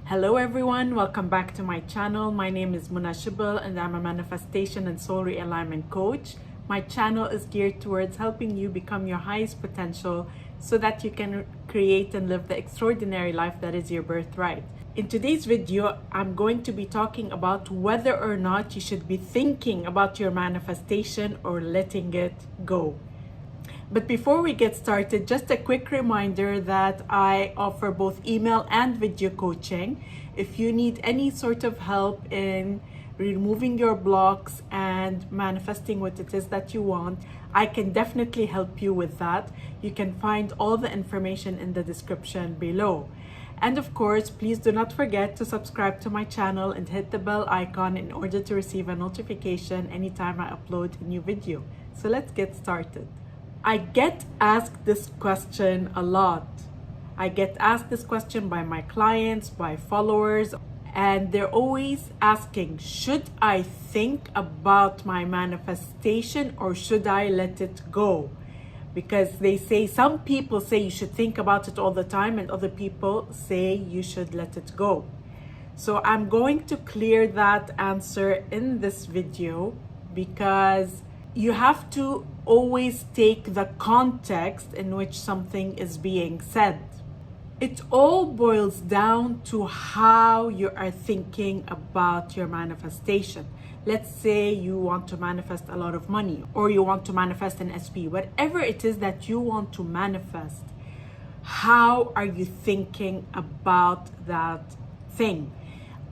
Hello everyone, welcome back to my channel. My name is Irresistible and I'm a manifestation and soul realignment coach. My channel is geared towards helping you become your highest potential so that you can create and live the extraordinary life that is your birthright. In today's video, I'm going to be talking about whether or not you should be thinking about your manifestation or letting it go. But before we get started, just a quick reminder that I offer both email and video coaching. If you need any sort of help in removing your blocks and manifesting what it is that you want, I can definitely help you with that. You can find all the information in the description below. And of course, please do not forget to subscribe to my channel and hit the bell icon in order to receive a notification anytime I upload a new video. So let's get started. I get asked this question a lot. I get asked this question by my clients, by followers, and they're always asking, should I think about my manifestation or should I let it go? Because they say, some people say you should think about it all the time and other people say you should let it go. So I'm going to clear that answer in this video because you have to always take the context in which something is being said. It all boils down to how you are thinking about your manifestation. Let's say you want to manifest a lot of money or you want to manifest an SP. Whatever it is that you want to manifest, how are you thinking about that thing?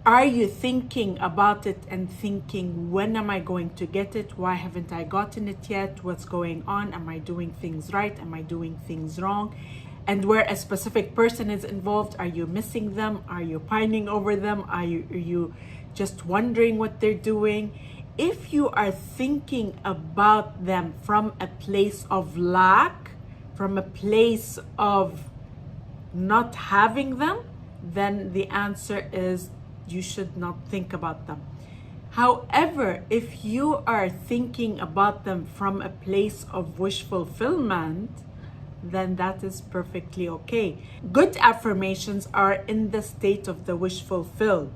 Are you thinking about it and thinking, when am I going to get it? Why haven't I gotten it yet? What's going on? Am I doing things right? Am I doing things wrong? And where a specific person is involved, are you missing them? Are you pining over them? Are you just wondering what they're doing? If you are thinking about them from a place of lack, from a place of not having them, then the answer is you should not think about them. However, if you are thinking about them from a place of wish fulfillment, then that is perfectly okay. Good affirmations are in the state of the wish fulfilled.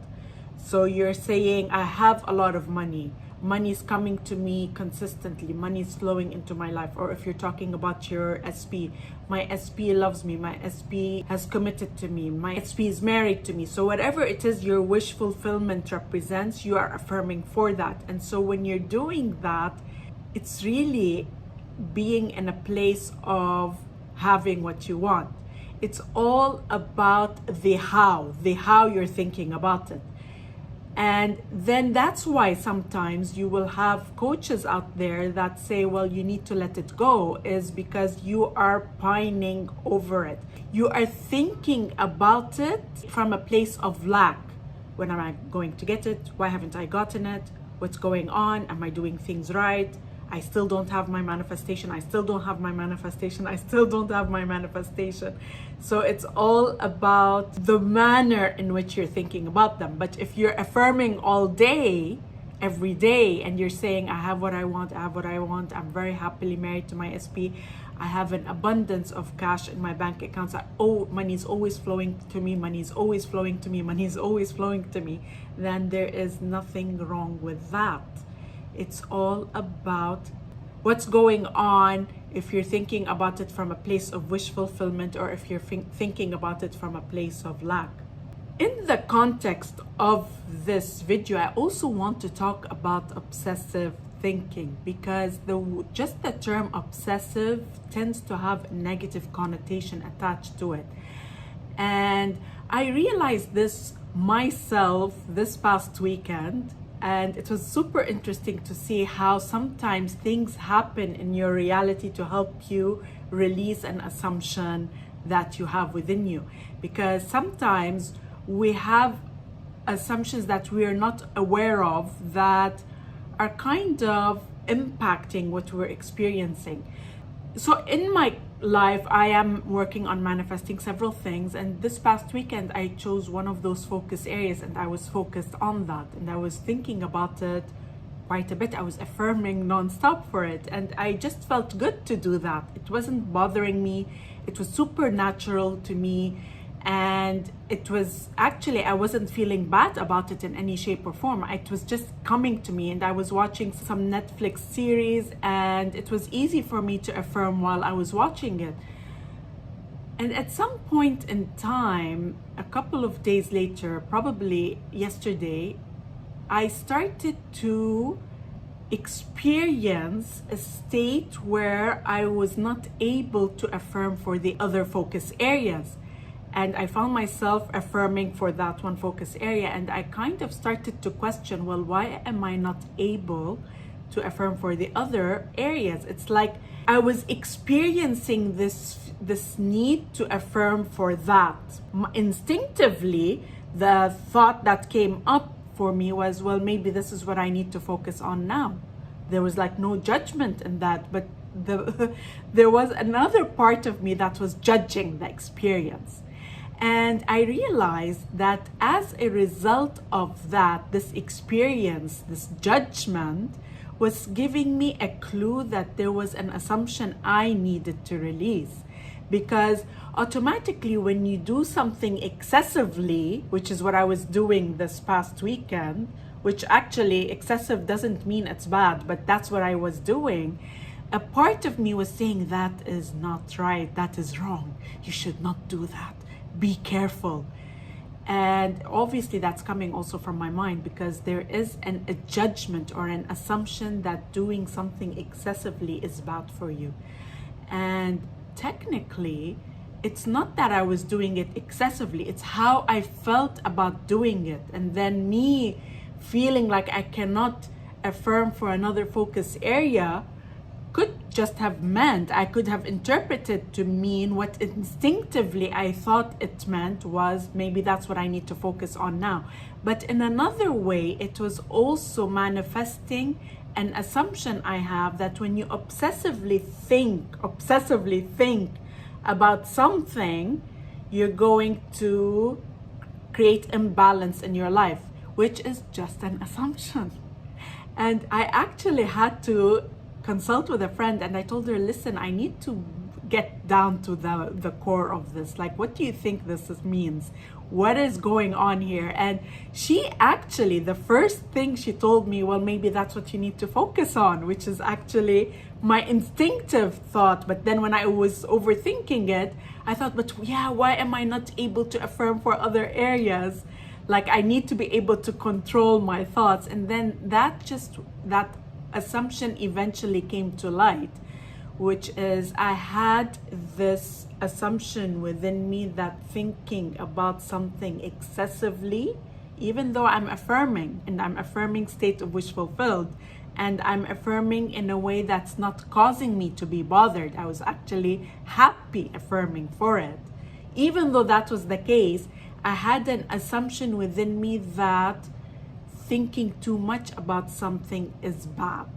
So you're saying, I have a lot of money. Money is coming to me consistently. Money is flowing into my life. Or if you're talking about your SP, my SP loves me. My SP has committed to me. My SP is married to me. So whatever it is your wish fulfillment represents, you are affirming for that. And so when you're doing that, it's really being in a place of having what you want. It's all about the how you're thinking about it. And then that's why sometimes you will have coaches out there that say, well, you need to let it go, is because you are pining over it. You are thinking about it from a place of lack. When am I going to get it? Why haven't I gotten it? What's going on? Am I doing things right? I still don't have my manifestation. I still don't have my manifestation. I still don't have my manifestation. So it's all about the manner in which you're thinking about them. But if you're affirming all day, every day, and you're saying, I have what I want, I have what I want, I'm very happily married to my SP, I have an abundance of cash in my bank accounts, money is always flowing to me, money is always flowing to me, money is always flowing to me, then there is nothing wrong with that. It's all about what's going on if you're thinking about it from a place of wish fulfillment or if you're thinking about it from a place of lack. In the context of this video, I also want to talk about obsessive thinking because just the term obsessive tends to have a negative connotation attached to it. And I realized this myself this past weekend. And it was super interesting to see how sometimes things happen in your reality to help you release an assumption that you have within you. Because sometimes we have assumptions that we are not aware of that are kind of impacting what we're experiencing. So in my life, I am working on manifesting several things, and this past weekend I chose one of those focus areas and I was focused on that and I was thinking about it quite a bit. I was affirming nonstop for it and I just felt good to do that. It wasn't bothering me. It was super natural to me And it was actually, I wasn't feeling bad about it in any shape or form. It was just coming to me, and I was watching some Netflix series, and it was easy for me to affirm while I was watching it. And at some point in time, a couple of days later, probably yesterday, I started to experience a state where I was not able to affirm for the other focus areas. And I found myself affirming for that one focus area. And I kind of started to question, well, why am I not able to affirm for the other areas? It's like I was experiencing this need to affirm for that. Instinctively, the thought that came up for me was, well, maybe this is what I need to focus on now. There was like no judgment in that, but there was another part of me that was judging the experience. And I realized that as a result of that, this experience, this judgment, was giving me a clue that there was an assumption I needed to release. Because automatically when you do something excessively, which is what I was doing this past weekend, which actually excessive doesn't mean it's bad, but that's what I was doing, a part of me was saying that is not right, that is wrong, you should not do that, be careful. And obviously that's coming also from my mind, because there is a judgment or an assumption that doing something excessively is bad for you. And technically, it's not that I was doing it excessively, it's how I felt about doing it. And then me feeling like I cannot affirm for another focus area could just have meant, I could have interpreted to mean what instinctively I thought it meant was, maybe that's what I need to focus on now. But in another way, it was also manifesting an assumption I have that when you obsessively think about something, you're going to create imbalance in your life, which is just an assumption. And I actually had to consult with a friend, and I told her, listen, I need to get down to the core of this. Like, what do you think this means? What is going on here? And she actually, the first thing she told me, well, maybe that's what you need to focus on, which is actually my instinctive thought. But then when I was overthinking it, I thought, but yeah, why am I not able to affirm for other areas? Like, I need to be able to control my thoughts. And then that assumption eventually came to light, which is I had this assumption within me that thinking about something excessively, even though I'm affirming, and I'm affirming state of wish fulfilled, and I'm affirming in a way that's not causing me to be bothered. I was actually happy affirming for it. Even though that was the case, I had an assumption within me that thinking too much about something is bad.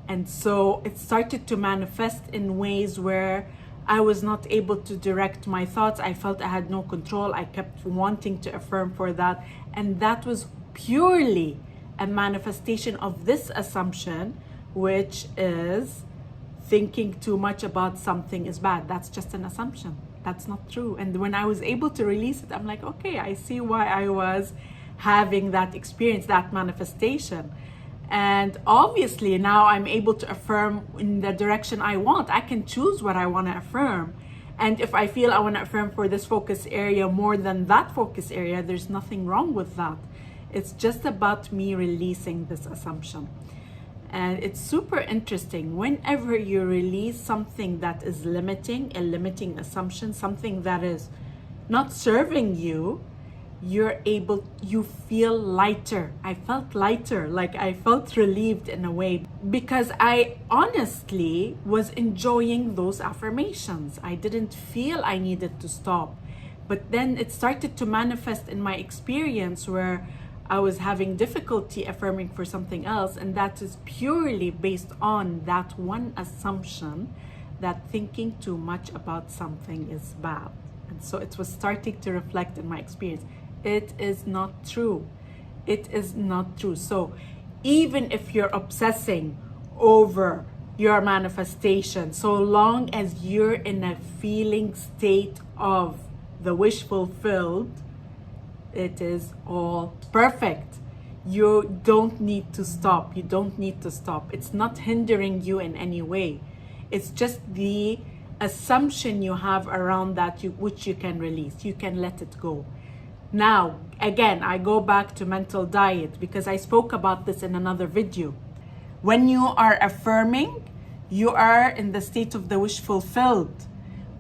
And so it started to manifest in ways where I was not able to direct my thoughts. I felt I had no control. I kept wanting to affirm for that. And that was purely a manifestation of this assumption, which is thinking too much about something is bad. That's just an assumption. That's not true. And when I was able to release it, I'm like, okay, I see why I was having that experience, that manifestation. And obviously now I'm able to affirm in the direction I want. I can choose what I want to affirm. And if I feel I want to affirm for this focus area more than that focus area, there's nothing wrong with that. It's just about me releasing this assumption. And it's super interesting. Whenever you release something that is limiting, a limiting assumption, something that is not serving you, you feel lighter. I felt lighter, like I felt relieved in a way, because I honestly was enjoying those affirmations. I didn't feel I needed to stop. But then it started to manifest in my experience where I was having difficulty affirming for something else, and that is purely based on that one assumption that thinking too much about something is bad. And so it was starting to reflect in my experience. It is not true. It is not true. So even if you're obsessing over your manifestation, so long as you're in a feeling state of the wish fulfilled, it is all perfect. You don't need to stop. You don't need to stop. It's not hindering you in any way. It's just the assumption you have around that which you can release. You can let it go. Now, again, I go back to mental diet because I spoke about this in another video. When you are affirming, you are in the state of the wish fulfilled.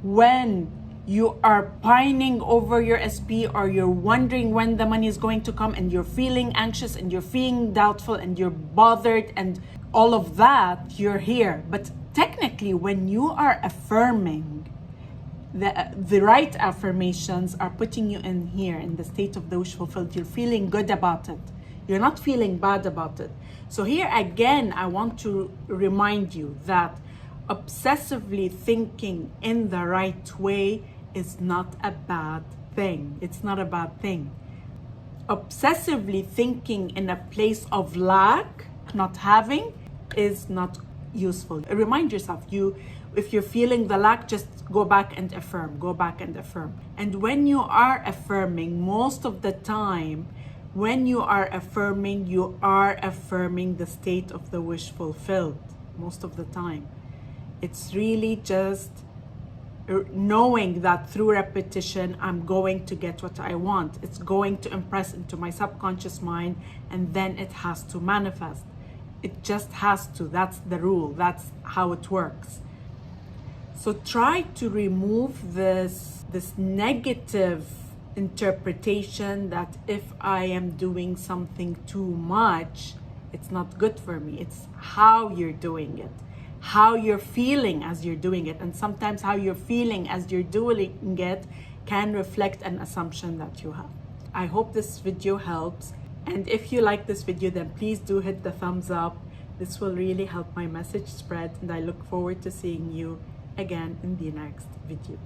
When you are pining over your SP, or you're wondering when the money is going to come, and you're feeling anxious and you're feeling doubtful and you're bothered and all of that, you're here. But technically, when you are affirming, the right affirmations are putting you in here in the state of the wish fulfilled. You're feeling good about it. You're not feeling bad about it. So here again, I want to remind you that obsessively thinking in the right way is not a bad thing. It's not a bad thing. Obsessively thinking in a place of lack, not having, is not useful. Remind yourself, if you're feeling the lack, just go back and affirm, go back and affirm. And when you are affirming, most of the time, when you are affirming the state of the wish fulfilled, most of the time. It's really just knowing that through repetition, I'm going to get what I want. It's going to impress into my subconscious mind, and then it has to manifest. It just has to. That's the rule. That's how it works. So try to remove this negative interpretation that if I am doing something too much, it's not good for me. It's how you're doing it, how you're feeling as you're doing it. And sometimes how you're feeling as you're doing it can reflect an assumption that you have. I hope this video helps. And if you like this video, then please do hit the thumbs up. This will really help my message spread. And I look forward to seeing you again in the next video.